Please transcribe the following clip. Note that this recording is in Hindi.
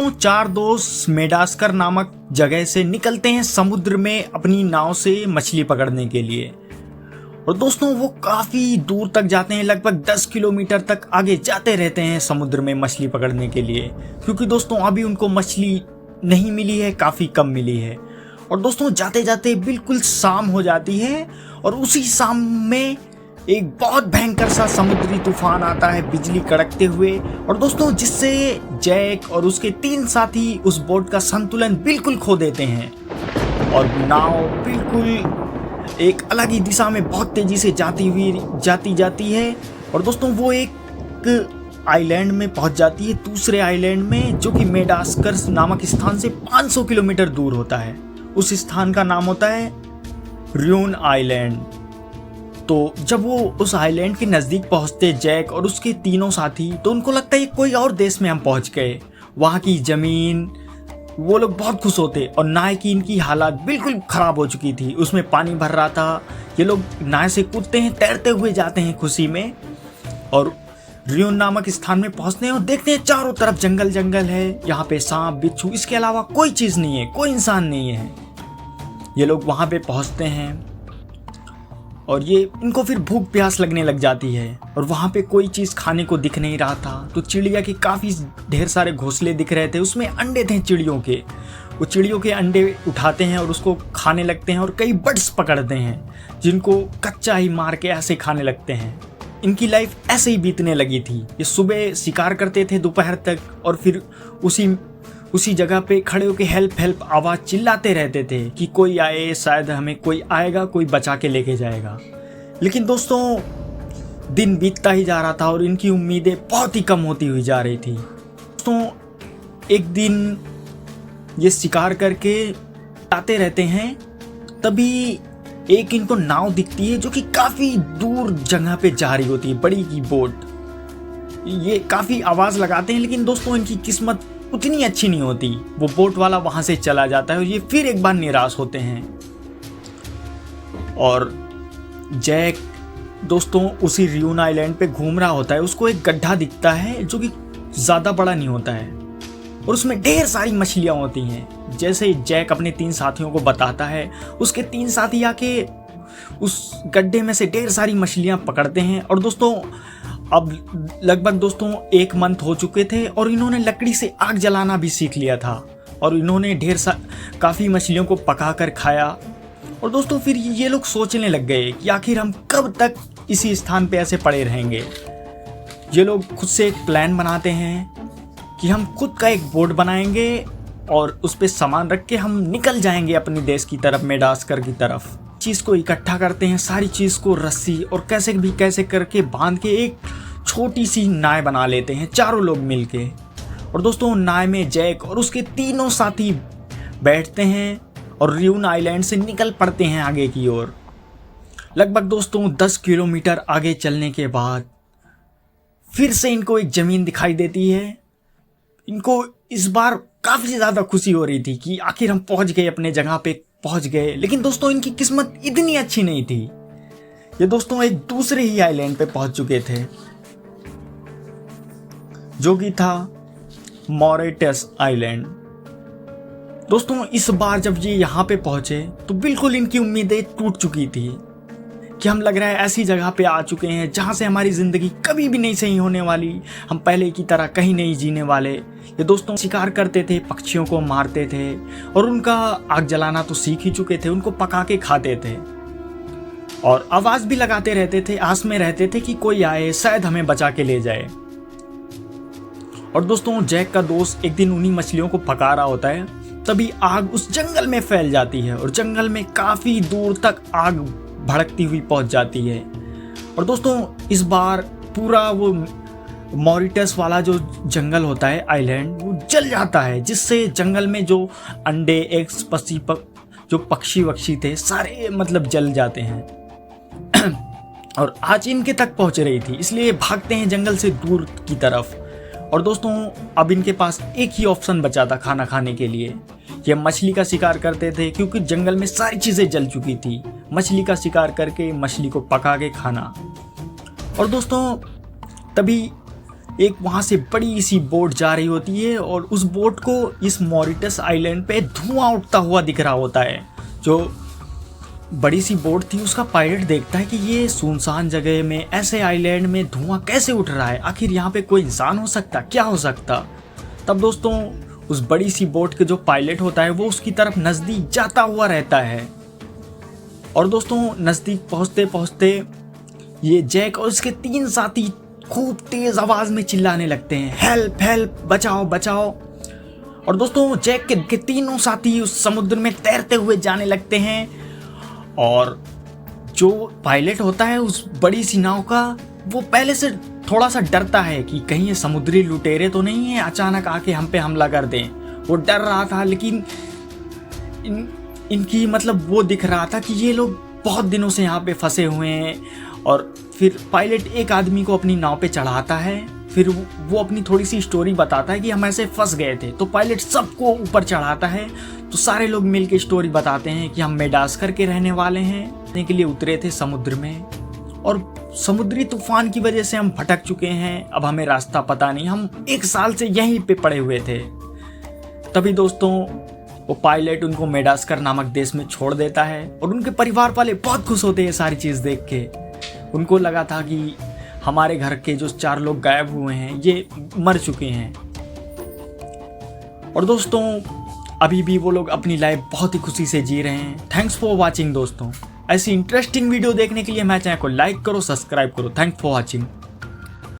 दोस्तों चार दोस्त मेडास्कर नामक जगह से निकलते हैं समुद्र में अपनी नाव से मछली पकड़ने के लिए। और दोस्तों वो काफ़ी दूर तक जाते हैं, लगभग 10 किलोमीटर तक आगे जाते रहते हैं समुद्र में मछली पकड़ने के लिए, क्योंकि दोस्तों अभी उनको मछली नहीं मिली है, काफ़ी कम मिली है। और दोस्तों जाते जाते बिल्कुल शाम हो जाती है और उसी शाम में एक बहुत भयंकर सा समुद्री तूफान आता है बिजली कड़कते हुए। और दोस्तों जिससे जैक और उसके 3 साथी उस बोट का संतुलन बिल्कुल खो देते हैं और नाव बिल्कुल एक अलग ही दिशा में बहुत तेजी से जाती है। और दोस्तों वो एक आइलैंड में पहुंच जाती है, दूसरे आइलैंड में, जो कि मेडास्कर नामक स्थान से 500 किलोमीटर दूर होता है। उस स्थान का नाम होता है र्यून आइलैंड। तो जब वो उस आइलैंड के नज़दीक पहुंचते जैक और उसके तीनों साथी, तो उनको लगता है कोई और देश में हम पहुंच गए। वहाँ की ज़मीन, वो लोग बहुत खुश होते और नाव की इनकी हालत बिल्कुल ख़राब हो चुकी थी, उसमें पानी भर रहा था। ये लोग नाव से कूदते हैं, तैरते हुए जाते हैं खुशी में और र्यून नामक स्थान में पहुंचते हैं और देखते हैं चारों तरफ जंगल जंगल है। यहाँ पे सांप बिच्छू, इसके अलावा कोई चीज़ नहीं है, कोई इंसान नहीं है। ये लोग वहाँ पे पहुँचते हैं और ये इनको फिर भूख प्यास लगने लग जाती है और वहाँ पे कोई चीज़ खाने को दिख नहीं रहा था। तो चिड़िया के काफ़ी ढेर सारे घोंसले दिख रहे थे, उसमें अंडे थे चिड़ियों के। वो चिड़ियों के अंडे उठाते हैं और उसको खाने लगते हैं और कई बर्ड्स पकड़ते हैं जिनको कच्चा ही मार के ऐसे खाने लगते हैं। इनकी लाइफ ऐसे ही बीतने लगी थी। ये सुबह शिकार करते थे दोपहर तक और फिर उसी जगह पे खड़े होकर हेल्प हेल्प आवाज़ चिल्लाते रहते थे कि कोई आए, शायद हमें कोई आएगा, कोई बचा के लेके जाएगा। लेकिन दोस्तों दिन बीतता ही जा रहा था और इनकी उम्मीदें बहुत ही कम होती हुई जा रही थी। दोस्तों एक दिन ये शिकार करके आते रहते हैं, तभी एक इनको नाव दिखती है जो कि काफ़ी दूर जगह पे जा रही होती है, बड़ी की बोट। ये काफ़ी आवाज़ लगाते हैं, लेकिन दोस्तों इनकी किस्मत उतनी अच्छी नहीं होती। वो बोट वाला वहाँ से चला जाता है और ये फिर एक बार निराश होते हैं। और जैक दोस्तों उसी र्यून आइलैंड पे घूम रहा होता है, उसको एक गड्ढा दिखता है जो कि ज़्यादा बड़ा नहीं होता है और उसमें ढेर सारी मछलियाँ होती हैं। जैसे जैक अपने 3 साथियों को बताता है, उसके 3 साथी आके उस गड्ढे में से ढेर सारी मछलियाँ पकड़ते हैं। और दोस्तों अब लगभग दोस्तों 1 मंथ हो चुके थे और इन्होंने लकड़ी से आग जलाना भी सीख लिया था और इन्होंने काफ़ी मछलियों को पका कर खाया। और दोस्तों फिर ये लोग सोचने लग गए कि आखिर हम कब तक इसी स्थान पे ऐसे पड़े रहेंगे। ये लोग खुद से एक प्लान बनाते हैं कि हम खुद का एक बोट बनाएंगे और उस पर सामान रख के हम निकल जाएंगे अपने देश की तरफ, मेडास्कर की तरफ। चीज़ को इकट्ठा करते हैं, सारी चीज़ को रस्सी और कैसे करके बांध के एक छोटी सी नाव बना लेते हैं चारों लोग मिलके। और दोस्तों नाव में जैक और उसके तीनों साथी बैठते हैं और र्यून आइलैंड से निकल पड़ते हैं आगे की ओर। लगभग दोस्तों 10 किलोमीटर आगे चलने के बाद फिर से इनको एक ज़मीन दिखाई देती है। इनको इस बार काफ़ी ज़्यादा खुशी हो रही थी कि आखिर हम पहुंच गए, अपने जगह पे पहुंच गए। लेकिन दोस्तों इनकी किस्मत इतनी अच्छी नहीं थी। ये दोस्तों एक दूसरे ही आइलैंड पे पहुंच चुके थे जो कि था मॉरिटस आइलैंड। दोस्तों इस बार जब ये यहाँ पे पहुंचे तो बिल्कुल इनकी उम्मीदें टूट चुकी थी कि हम लग रहा है ऐसी जगह पे आ चुके हैं जहाँ से हमारी ज़िंदगी कभी भी नहीं सही होने वाली, हम पहले की तरह कहीं नहीं जीने वाले। ये दोस्तों शिकार करते थे, पक्षियों को मारते थे और उनका आग जलाना तो सीख ही चुके थे, उनको पका के खाते थे और आवाज़ भी लगाते रहते थे, आस में रहते थे कि कोई आए, शायद हमें बचा के ले जाए। और दोस्तों जैक का दोस्त एक दिन उन्हीं मछलियों को पका रहा होता है, तभी आग उस जंगल में फैल जाती है और जंगल में काफ़ी दूर तक आग भड़कती हुई पहुंच जाती है। और दोस्तों इस बार पूरा वो मॉरिटस वाला जो जंगल होता है, आइलैंड, वो जल जाता है, जिससे जंगल में जो अंडे, एग्स, जो पक्षी वक्षी थे सारे मतलब जल जाते हैं। और आज इनके तक पहुंच रही थी, इसलिए भागते हैं जंगल से दूर की तरफ। और दोस्तों अब इनके पास एक ही ऑप्शन बचा था खाना खाने के लिए। ये मछली का शिकार करते थे क्योंकि जंगल में सारी चीज़ें जल चुकी थी। मछली का शिकार करके मछली को पका के खाना। और दोस्तों तभी एक वहाँ से बड़ी सी बोट जा रही होती है और उस बोट को इस मॉरिटस आइलैंड पे धुआं उठता हुआ दिख रहा होता है। जो बड़ी सी बोट थी उसका पायलट देखता है कि ये सुनसान जगह में ऐसे आइलैंड में धुआं कैसे उठ रहा है, आखिर यहाँ पे कोई इंसान हो सकता, क्या हो सकता। तब दोस्तों उस बड़ी सी बोट के जो पायलट होता है वो उसकी तरफ नज़दीक जाता हुआ रहता है। और दोस्तों नज़दीक पहुँचते पहुँचते ये जैक और उसके 3 साथी खूब तेज आवाज में चिल्लाने लगते हैं, हेल्प हेल्प, बचाओ बचाओ। और दोस्तों जैक के 3 साथी उस समुद्र में तैरते हुए जाने लगते हैं और जो पायलट होता है उस बड़ी सी नाव का, वो पहले से थोड़ा सा डरता है कि कहीं ये समुद्री लुटेरे तो नहीं है अचानक आके हम पे हमला कर दें। वो डर रहा था, लेकिन इनकी मतलब वो दिख रहा था कि ये लोग बहुत दिनों से यहाँ पे फंसे हुए हैं। और फिर पायलट एक आदमी को अपनी नाव पे चढ़ाता है, फिर वो अपनी थोड़ी सी स्टोरी बताता है कि हम ऐसे फंस गए थे। तो पायलट सबको ऊपर चढ़ाता है, तो सारे लोग मिलके स्टोरी बताते हैं कि हम मेडास्कर के रहने वाले हैं, के लिए उतरे थे समुद्र में और समुद्री तूफान की वजह से हम भटक चुके हैं, अब हमें रास्ता पता नहीं, हम 1 साल से यहीं पे पड़े हुए थे। तभी दोस्तों वो पायलट उनको मेडास्कर नामक देश में छोड़ देता है और उनके परिवार वाले बहुत खुश होते हैं सारी चीज़ देख के। उनको लगा था कि हमारे घर के जो 4 लोग गायब हुए हैं ये मर चुके हैं। और दोस्तों अभी भी वो लोग अपनी लाइफ बहुत ही खुशी से जी रहे हैं। थैंक्स फॉर वॉचिंग दोस्तों। ऐसी इंटरेस्टिंग वीडियो देखने के लिए हमारे चैनल को लाइक करो, सब्सक्राइब करो। Thanks for watching.